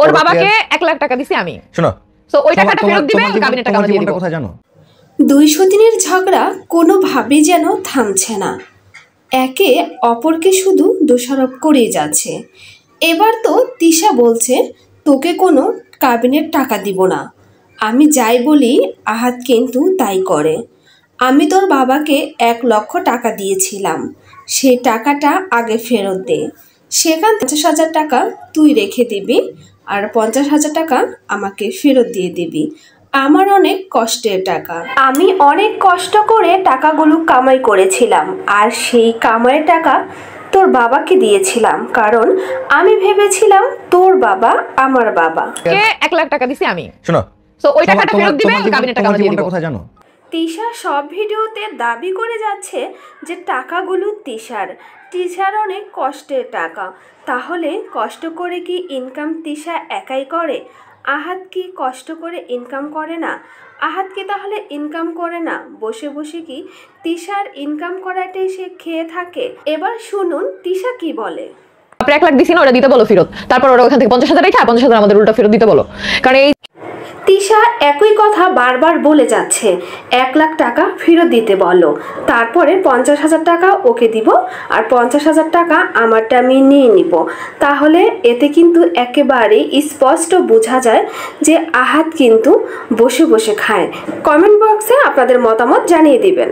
ওর বাবাকে 1 লাখ টাকা দিছি আমি। শোনো, সো ওই টাকাটা ফেরত দিবে, কাবিনের টাকা আমরা দিয়ে দেব। কথা জানো? 200 দিনের ঝগড়া কোনোভাবেই যেন থামছে না, একে অপরকে শুধু দোষারোপ করেই যাচ্ছে। এবার তো তিশা বলছে তোকে কোনো কাবিনের টাকা দিব না। আমি যাই বলি আহাত কিন্তু তাই করে। আমি তোর বাবাকে 1 লক্ষ টাকা দিয়েছিলাম, সেই টাকাটা আগে ফেরত দে। সেখান 50,000 টাকা তুই রেখে দিবি আর 50,000 টাকা আমাকে ফেরত দিয়ে দিবি। আমার অনেক কষ্টের টাকা, আমি অনেক কষ্ট করে টাকাগুলো কামাই করেছিলাম, আর সেই কামাইয়ের টাকা তোর বাবাকে দিয়েছিলাম, কারণ আমি ভেবেছিলাম তোর বাবা আমার বাবা। 1 লাখ টাকা দিছি আমি। শোনো, সো ওই টাকাটা ফেরত দিবে, কাবিনের টাকা আমরা দিয়ে দেব। কথা জানো? তিশা সব ভিডিওতে দাবি করে যাচ্ছে যে টাকাগুলো তিশার অনেক কষ্টের টাকা। তাহলে কষ্ট করে কি ইনকাম তিশা একাই করে? আহাত কি কষ্ট করে ইনকাম করে না? আহাত কি তাহলে ইনকাম করে না? বসে বসে কি তিশার ইনকাম করাটাই সে খেয়ে থাকে? এবার শুনুন তিশা কি বলে। আপনি 1 লাখ দিছি না, ওটা দিতে বলো ফেরত। তারপর ওরা ওখান থেকে 50,000 রেখে 50,000 আমাদের উল্টা ফেরত দিতে বলো। কারণ এই তিশা একই কথা বারবার বলে যাচ্ছে, 1 লাখ টাকা ফেরত দিতে বলো, তারপরে 50,000 টাকা ওকে দিব আর 50,000 টাকা আমারটা আমি নিয়ে নিব। তাহলে এতে কিন্তু একেবারে স্পষ্ট বোঝা যায় যে আহাত কিন্তু বসে বসে খায়। কমেন্ট বক্সে আপনাদের মতামত জানিয়ে দিবেন।